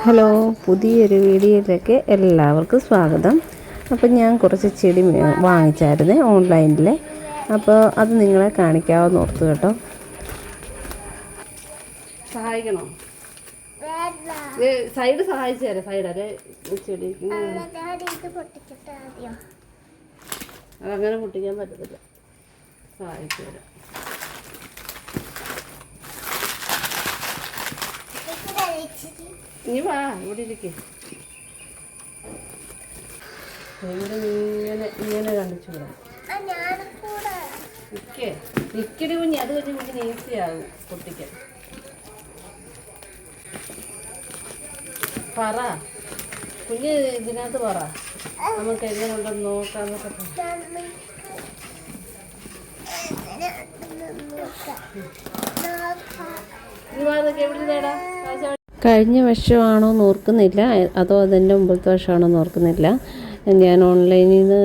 Hello, പുതിയൊരു വീഡിയോയിലേക്ക് എല്ലാവർക്കും സ്വാഗതം. അപ്പോൾ ഞാൻ കുറച്ച് ചെടി വാങ്ങിച്ചായിരുന്നു ഓൺലൈനിൽ. അപ്പോൾ അത് നിങ്ങളെ കാണിക്കാമെന്ന് ഓർത്തു കേട്ടോ. സഹായിക്കണോ? സൈഡ് സഹായിച്ചു തരാം. സൈഡ് അല്ലേ ചെടി അതങ്ങനെ പൊട്ടിക്കാൻ പറ്റത്തില്ല. സഹായിച്ചു തരാം. ഇനി വാ, ഇവിടെ ഇരിക്കേ. ഇവിടെ ഇങ്ങനെ കണ്ടിച്ചു വിടാം. നിക്കടി കുഞ്ഞ്, അത് കഴിഞ്ഞ് കുഞ്ഞിന് ഈസിയാകും പൊട്ടിക്കാൻ. പറ കുഞ്ഞ്, ഇതിനകത്ത് പറ, നമുക്ക് എങ്ങനെയുണ്ടെന്ന് നോക്കാന്നൊക്കെ. കഴിഞ്ഞ വർഷമാണോ ഓർക്കുന്നില്ല, അതോ അതിൻ്റെ മുമ്പത്തെ വർഷമാണോ ഓർക്കുന്നില്ല. ഞാൻ ഓൺലൈനിൽ നിന്ന്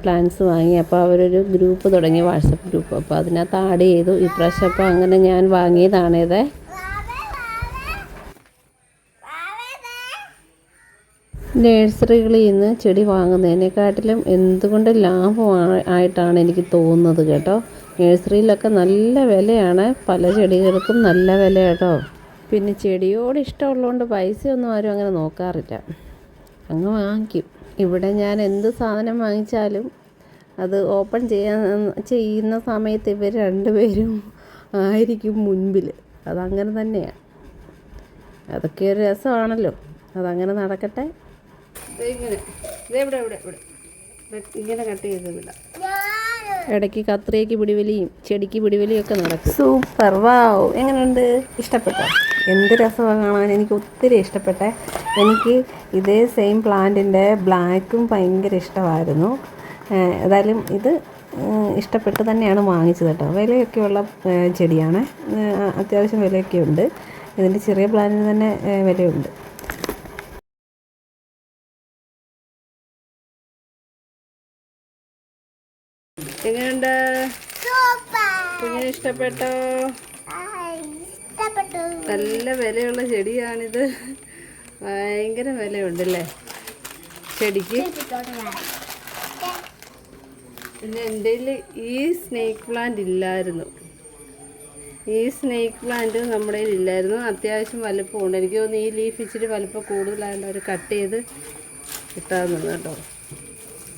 പ്ലാൻസ് വാങ്ങി. അപ്പോൾ അവരൊരു ഗ്രൂപ്പ് തുടങ്ങി, വാട്സപ്പ് ഗ്രൂപ്പ്. അപ്പോൾ അതിനകത്ത് ആഡ് ചെയ്തു ഇപ്രാവശ്യം. അപ്പോൾ അങ്ങനെ ഞാൻ വാങ്ങിയതാണിത്. നഴ്സറികളിൽ നിന്ന് ചെടി വാങ്ങുന്നതിനെക്കാട്ടിലും എന്തുകൊണ്ട് ലാഭമായിട്ടാണ് എനിക്ക് തോന്നുന്നത് കേട്ടോ. നഴ്സറിയിലൊക്കെ നല്ല വിലയാണ്, പല ചെടികൾക്കും നല്ല വില കേട്ടോ. പിന്നെ ചെടിയോട് ഇഷ്ടമുള്ളതുകൊണ്ട് പൈസയൊന്നും ആരും അങ്ങനെ നോക്കാറില്ല, അങ്ങ് വാങ്ങിക്കും. ഇവിടെ ഞാൻ എന്ത് സാധനം വാങ്ങിച്ചാലും അത് ഓപ്പൺ ചെയ്യുന്ന സമയത്ത് ഇവർ രണ്ടുപേരും ആയിരിക്കും മുൻപിൽ. അതങ്ങനെ തന്നെയാണ്. അതൊക്കെ ഒരു രസമാണല്ലോ. അതങ്ങനെ നടക്കട്ടെ. ഇങ്ങനെ കട്ട് ചെയ്ത് വിടാം. ഇടയ്ക്ക് കത്രിയയ്ക്ക് പിടിവലിയും ചെടിക്ക് പിടിവലിയും ഒക്കെ നടക്കും. സൂപ്പർ, വാവ്! എങ്ങനെയുണ്ട്? ഇഷ്ടപ്പെട്ടോ? എന്ത് രസമാണ് കാണാൻ. എനിക്ക് ഒത്തിരി ഇഷ്ടപ്പെട്ടെ. എനിക്ക് ഇതേ സെയിം പ്ലാന്റിൻ്റെ ബ്ലാക്കും ഭയങ്കര ഇഷ്ടമായിരുന്നു. ഏതായാലും ഇത് ഇഷ്ടപ്പെട്ട് തന്നെയാണ് വാങ്ങിച്ചത് കേട്ടോ. വിലയൊക്കെയുള്ള ചെടിയാണ്, അത്യാവശ്യം വിലയൊക്കെ ഉണ്ട്. ഇതിൻ്റെ ചെറിയ പ്ലാന്റിന് തന്നെ വിലയുണ്ട്. എങ്ങനെയുണ്ട്? കുഞ്ഞിന് ഇഷ്ടപ്പെട്ടോ? നല്ല വിലയുള്ള ചെടിയാണിത്. ഭയങ്കര വിലയുണ്ടല്ലേ ചെടിക്ക്. പിന്നെ എൻ്റെ ഈ സ്നേക്ക് പ്ലാന്റ് ഇല്ലായിരുന്നു. ഈ സ്നേക്ക് പ്ലാന്റ് നമ്മുടെ ഇല്ലായിരുന്നു. അത്യാവശ്യം വലുപ്പമുണ്ട്. എനിക്ക് തോന്നുന്നു ഈ ലീഫ് ഇച്ചിരി വലുപ്പം കൂടുതലായതുകൊണ്ട് അവർ കട്ട് ചെയ്ത് ഇട്ടാകുന്നത് കേട്ടോ.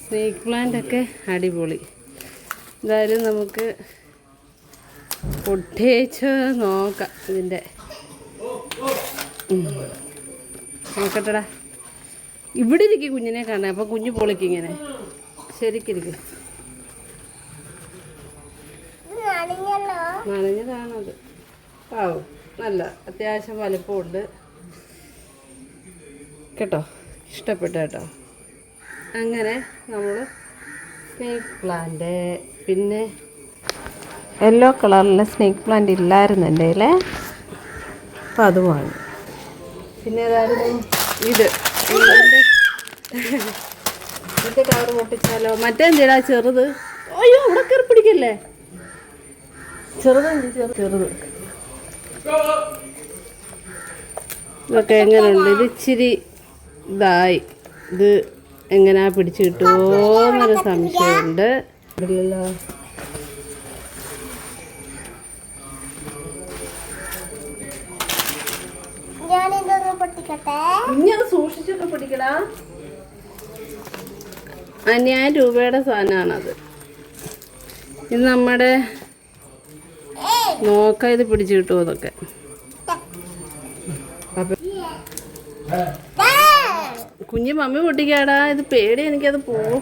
സ്നേക്ക് പ്ലാന്റൊക്കെ അടിപൊളി. എന്തായാലും നമുക്ക് പൊട്ടിച്ച് നോക്കാം. ഇതിൻ്റെ നോക്കട്ടെടാ. ഇവിടെ ഇരിക്കും കുഞ്ഞിനെ കാണാൻ. അപ്പോൾ കുഞ്ഞ് പൊളിക്കും ഇങ്ങനെ ശരിക്കിരിക്കും. നനഞ്ഞതാണത്. ആവും, നല്ല അത്യാവശ്യം വലുപ്പമുണ്ട് കേട്ടോ. ഇഷ്ടപ്പെട്ടു കേട്ടോ. അങ്ങനെ നമ്മൾ സ്നേക്ക് പ്ലാന്റ്, പിന്നെ യെല്ലോ കളറിലെ സ്നേക്ക് പ്ലാന്റ് ഇല്ലായിരുന്നു എൻ്റെ കയ്യിൽ. അപ്പോൾ അത് വാങ്ങി. പിന്നെ ഏതായിരുന്നു ഇതിൻ്റെ കവർ പൊട്ടിച്ചാലോ? മറ്റേ എന്തിടാ ചെറുത്? അയ്യോ, ഇവിടെ കയറി പിടിക്കല്ലേ. ചെറുത് ഇതൊക്കെ എങ്ങനെയുണ്ട്? ഇത് ഇച്ചിരി ഇതായി. ഇത് എങ്ങനെയാ പിടിച്ചു കിട്ടുമോ എന്നൊരു സംശയമുണ്ട്. ഇല്ലല്ലോ. ഇങ്ങനെ സൂക്ഷിച്ചൊക്കെ പിടിക്കടാ. 5000 രൂപയുടെ സാധനമാണത്. ഇത് നമ്മുടെ നോക്കാം, ഇത് പിടിച്ചു കിട്ടുമോ എന്നൊക്കെ. കുഞ്ഞ് മമ്മി പൊട്ടിക്കാടാ. ഇത് പേടി, എനിക്കത് പോവും.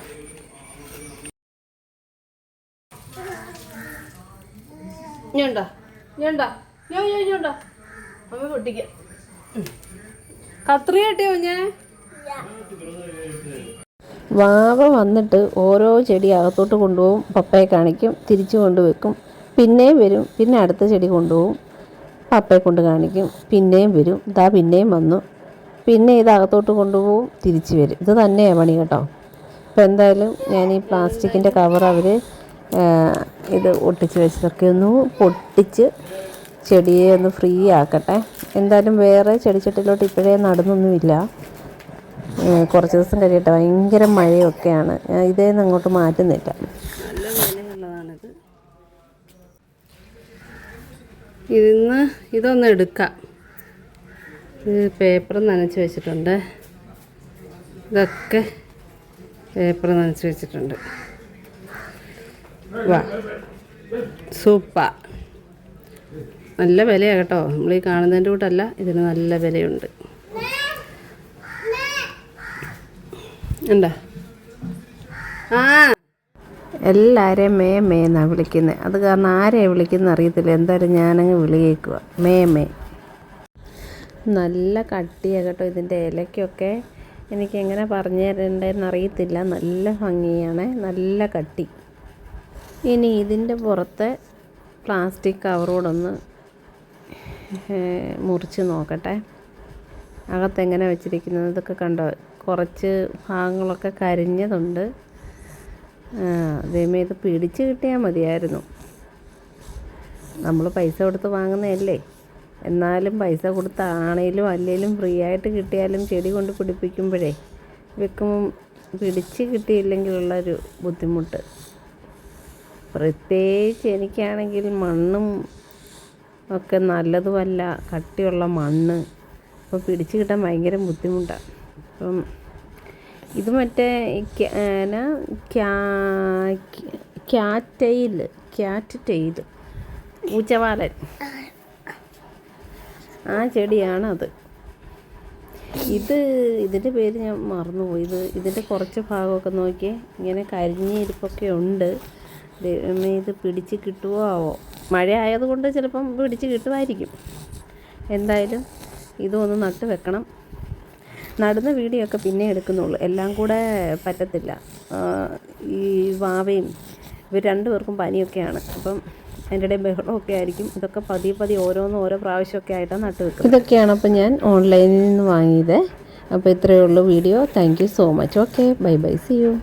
ഞണ്ടാ മമ്മി പൊട്ടിക്കാം. കത്രി കിട്ടിയോ ഞാൻ? വാവ വന്നിട്ട് ഓരോ ചെടി അകത്തോട്ട് കൊണ്ടുപോകും, പപ്പയെ കാണിക്കും, തിരിച്ചു കൊണ്ടുവെക്കും, പിന്നെയും വരും. പിന്നെ അടുത്ത ചെടി കൊണ്ടുപോകും, പപ്പയെ കൊണ്ട് കാണിക്കും, പിന്നെയും വരും. പിന്നെയും വന്നു. പിന്നെ ഇത് അകത്തോട്ട് കൊണ്ടുപോകും, തിരിച്ചു വരും. ഇത് തന്നെയാണ് പണി കേട്ടോ. അപ്പോൾ എന്തായാലും ഞാൻ ഈ പ്ലാസ്റ്റിക്കിൻ്റെ കവർ അവർ ഇത് ഒട്ടിച്ച് വെച്ചതൊക്കെ ഒന്ന് പൊട്ടിച്ച് ചെടിയെ ഒന്ന് ഫ്രീ ആക്കട്ടെ. എന്തായാലും വേറെ ചെടിച്ചട്ടിലോട്ട് ഇപ്പോഴേ നടുന്നൊന്നുമില്ല. കുറച്ച് ദിവസം കഴിയട്ടെ. ഭയങ്കര മഴയൊക്കെയാണ്. ഇതേ നിന്ന് അങ്ങോട്ട് മാറ്റുന്നില്ല. നല്ല വിലയുള്ളതാണിത്. ഇതിന്ന് ഇതൊന്ന് എടുക്കാം. ഇത് പേപ്പർ നനച്ച് വെച്ചിട്ടുണ്ട്. ഇതൊക്കെ പേപ്പർ നനച്ച് വെച്ചിട്ടുണ്ട്. വാ, സൂപ്പർ. നല്ല വിലയാണ് കേട്ടോ. നമ്മൾ ഈ കാണുന്നതിൻ്റെ കൂട്ടല്ല, ഇതിന് നല്ല വിലയുണ്ട്. എന്താ എല്ലാവരെയും മേ മേ എന്നാണ് വിളിക്കുന്നത്. അത് കാരണം ആരെയാണ് വിളിക്കുന്നത് അറിയത്തില്ല. എന്തായാലും ഞാനങ്ങ് വിളി കേൾക്കുക, മേ മേ. നല്ല കട്ടിയാണ് കേട്ടോ ഇതിൻ്റെ ഇലയ്ക്കൊക്കെ. എനിക്കെങ്ങനെ പറഞ്ഞു തരേണ്ടതെന്ന് അറിയത്തില്ല. നല്ല ഭംഗിയാണ്, നല്ല കട്ടി. ഇനി ഇതിൻ്റെ പുറത്തെ പ്ലാസ്റ്റിക് കവറോടൊന്ന് മുറിച്ച് നോക്കട്ടെ. അകത്തെങ്ങനെ വെച്ചിരിക്കുന്നത് ഇതൊക്കെ കണ്ടോ. കുറച്ച് ഭാഗങ്ങളൊക്കെ കരിഞ്ഞതുണ്ട്. അതേമേ ഇത് പിടിച്ച് കിട്ടിയാൽ മതിയായിരുന്നു. നമ്മൾ പൈസ കൊടുത്ത് വാങ്ങുന്നതല്ലേ. എന്നാലും പൈസ കൊടുത്താണേലും അല്ലെങ്കിലും ഫ്രീ ആയിട്ട് കിട്ടിയാലും ചെടി കൊണ്ട് പിടിപ്പിക്കുമ്പോഴേ വെക്കുമ്പം പിടിച്ച് കിട്ടിയില്ലെങ്കിലുള്ളൊരു ബുദ്ധിമുട്ട്. പ്രത്യേകിച്ച് എനിക്കാണെങ്കിൽ മണ്ണും ഒക്കെ നല്ലതുമല്ല, കട്ടിയുള്ള മണ്ണ്. അപ്പോൾ പിടിച്ച് കിട്ടാൻ ഭയങ്കര ബുദ്ധിമുട്ടാണ്. അപ്പം ഇത് മറ്റേ ക്യാറ്റ് ടെയിൽ പൂച്ചവാലൻ, ആ ചെടിയാണത്. ഇതിൻ്റെ പേര് ഞാൻ മറന്നുപോയി. ഇതിൻ്റെ കുറച്ച് ഭാഗമൊക്കെ നോക്കിയേ, ഇങ്ങനെ കരിഞ്ഞിരിപ്പൊക്കെ ഉണ്ട്. ഇത് പിടിച്ച് കിട്ടുമോ ആവോ. മഴ ആയതുകൊണ്ട് ചിലപ്പം പിടിച്ച് കിട്ടുമായിരിക്കും. എന്തായാലും ഇതൊന്ന് നട്ട് വെക്കണം. നടുന്ന വീഡിയോ ഒക്കെ പിന്നെ എടുക്കുന്നുള്ളൂ. എല്ലാം കൂടെ പറ്റത്തില്ല. ഈ വാവയും ഇവർ രണ്ടുപേർക്കും പനിയൊക്കെയാണ്. അപ്പം അതിൻ്റെ ഇടയിൽ ബഹളമൊക്കെ ആയിരിക്കും. ഇതൊക്കെ പതിയെ ഓരോ പ്രാവശ്യമൊക്കെ ആയിട്ടാണ് നട്ട് വെക്കുന്നത്. ഇതൊക്കെയാണ് അപ്പം ഞാൻ ഓൺലൈനിൽ നിന്ന് വാങ്ങിയത്. അപ്പോൾ ഇത്രയേ ഉള്ളൂ video. Thank you so much. Okay, bye bye, see U.